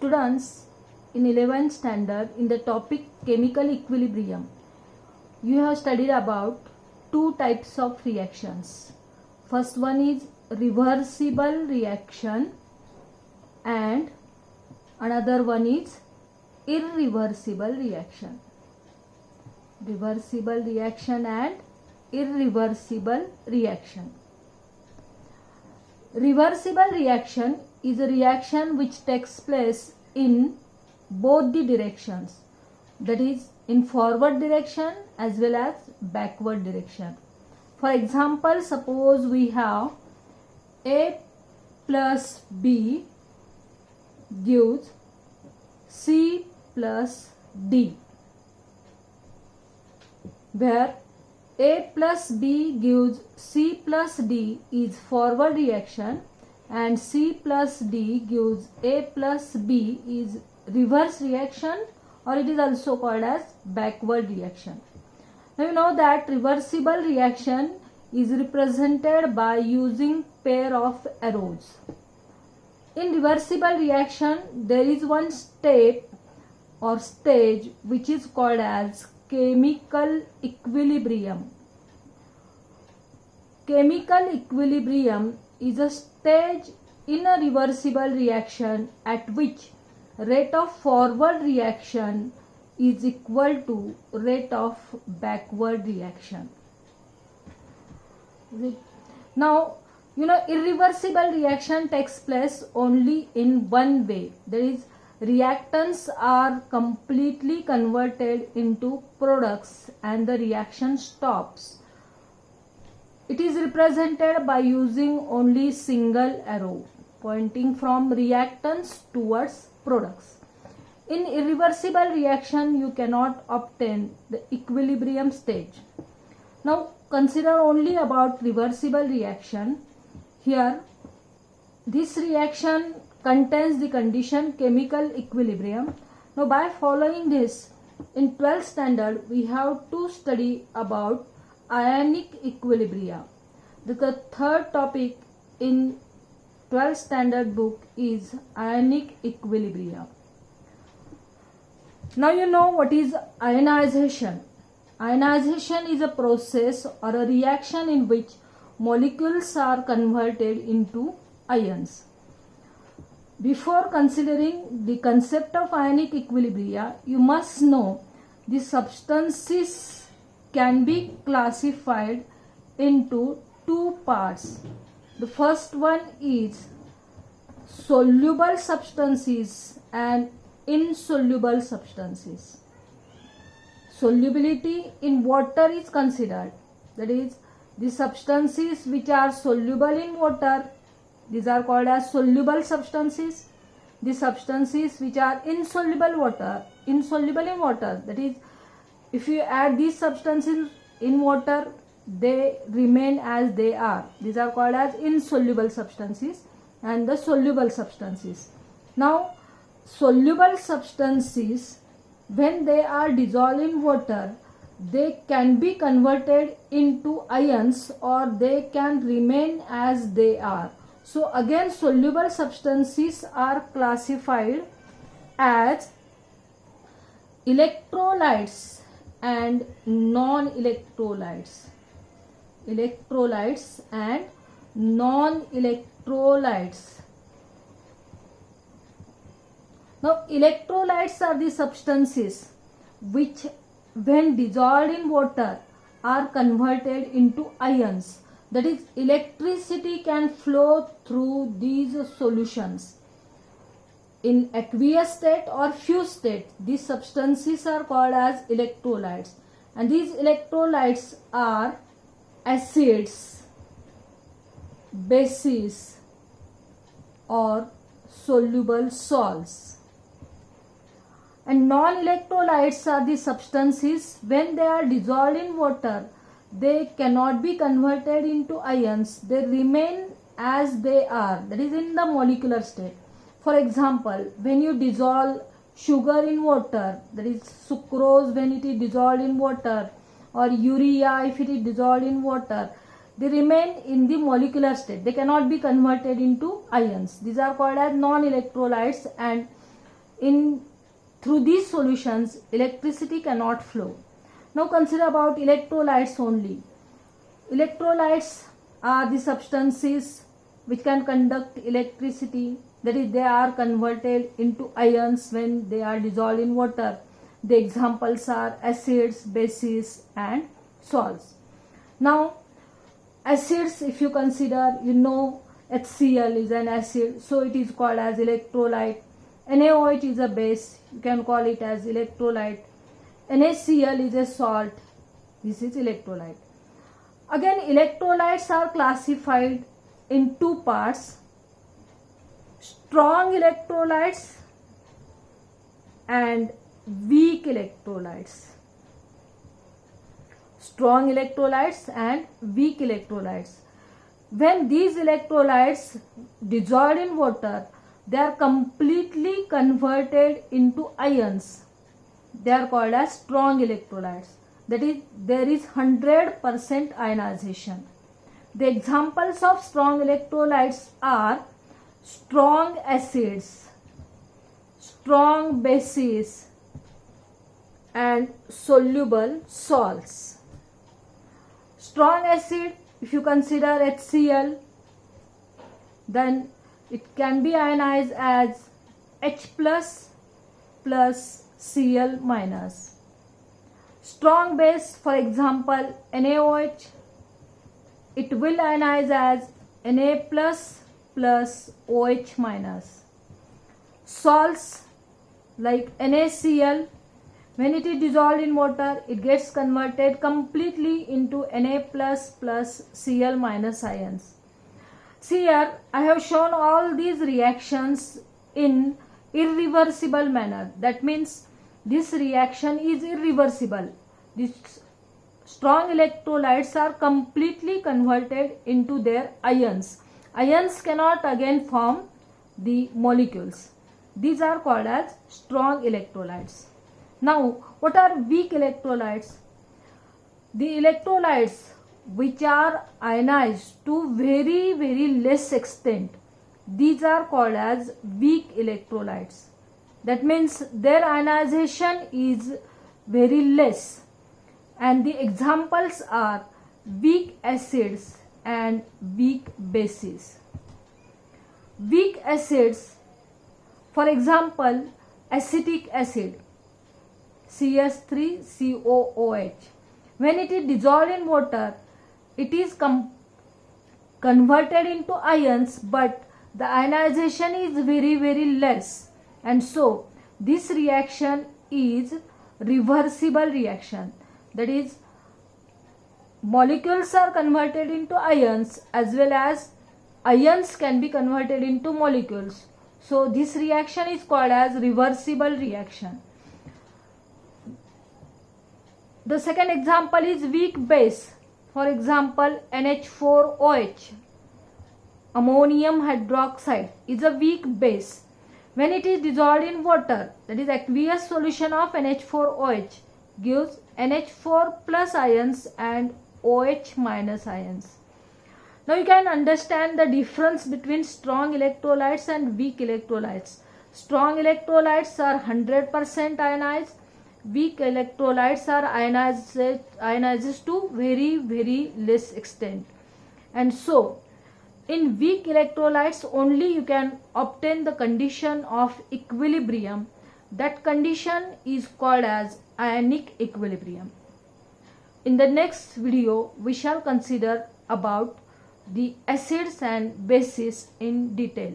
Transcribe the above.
Students, in 11th standard, in the topic chemical equilibrium, you have studied about two types of reactions. First one is reversible reaction and another one is irreversible reaction. Reversible reaction and irreversible reaction. Reversible reaction is a reaction which takes place in both the directions, that is in forward direction as well as backward direction. For example, suppose we have A plus B gives C plus D, where A plus B gives C plus D is forward reaction and C plus D gives A plus B is reverse reaction, or it is also called as backward reaction. Now you know that reversible reaction is represented by using pair of arrows. In reversible reaction there is one step or stage which is called as chemical equilibrium. Chemical equilibrium is a stage in a reversible reaction at which rate of forward reaction is equal to rate of backward reaction. Now, you know, irreversible reaction takes place only in one way, that is, reactants are completely converted into products and the reaction stops. It is represented by using only single arrow pointing from reactants towards products. In irreversible reaction you cannot obtain the equilibrium stage. Now consider only about reversible reaction. Here this reaction contains the condition chemical equilibrium. Now by following this, in 12th standard we have to study about ionic equilibria. The third topic in 12th standard book is ionic equilibria. Now you know what is ionization. Ionization is a process or a reaction in which molecules are converted into ions. Before considering the concept of ionic equilibria, you must know the substances can be classified into two parts. The first one is soluble substances and insoluble substances. Solubility in water is considered, that is, the substances which are soluble in water, these are called as soluble substances. The substances which are insoluble in water, that is, if you add these substances in water, they remain as they are. These are called as insoluble substances and the soluble substances. Now, soluble substances, when they are dissolved in water, they can be converted into ions or they can remain as they are. So again, soluble substances are classified as electrolytes and non-electrolytes. Electrolytes and non-electrolytes. Now, electrolytes are the substances which, when dissolved in water, are converted into ions. That is, electricity can flow through these solutions. In aqueous state or fused state, these substances are called as electrolytes. And these electrolytes are acids, bases, or soluble salts. And non-electrolytes are the substances, when they are dissolved in water, they cannot be converted into ions. They remain as they are, that is, in the molecular state. For example, when you dissolve sugar in water, that is sucrose when it is dissolved in water, or urea if it is dissolved in water, they remain in the molecular state. They cannot be converted into ions. These are called as non-electrolytes, and through these solutions electricity cannot flow. Now consider about electrolytes only. Electrolytes are the substances which can conduct electricity, that is, they are converted into ions when they are dissolved in water. The examples are acids, bases and salts. Now acids, if you consider, you know HCl is an acid, so it is called as electrolyte. NaOH is a base, you can call it as electrolyte. NaCl is a salt, this is electrolyte. Again, electrolytes are classified in two parts: strong electrolytes and weak electrolytes. Strong electrolytes and weak electrolytes. When these electrolytes dissolved in water, they are completely converted into ions. They are called as strong electrolytes. That is, there is 100% ionization. The examples of strong electrolytes are strong acids, strong bases and soluble salts. Strong acid, if you consider HCl, then it can be ionized as H plus Cl minus. Strong base, for example NaOH, it will ionize as Na plus OH minus. Salts like NaCl, when it is dissolved in water, it gets converted completely into Na plus Cl minus ions. See here, I have shown all these reactions in irreversible manner. That means this reaction is irreversible. These strong electrolytes are completely converted into their ions. Ions cannot again form the molecules. These are called as strong electrolytes. Now, what are weak electrolytes? The electrolytes which are ionized to very less extent, these are called as weak electrolytes. That means their ionization is very less, and the examples are weak acids and weak bases. Weak acids, for example acetic acid CS3COOH, when it is dissolved in water, it is converted into ions, but the ionization is very less, and so this reaction is reversible reaction. That is, molecules are converted into ions as well as ions can be converted into molecules. So this reaction is called as reversible reaction. The second example is weak base. For example, NH4OH, ammonium hydroxide, is a weak base. When it is dissolved in water, that is aqueous solution of NH4OH gives NH4 plus ions and OH minus ions. Now you can understand the difference between strong electrolytes and weak electrolytes. Strong electrolytes are 100% ionized. Weak electrolytes are ionized to very less extent. And so, in weak electrolytes only you can obtain the condition of equilibrium. That condition is called as ionic equilibrium. In the next video, we shall consider about the acids and bases in detail.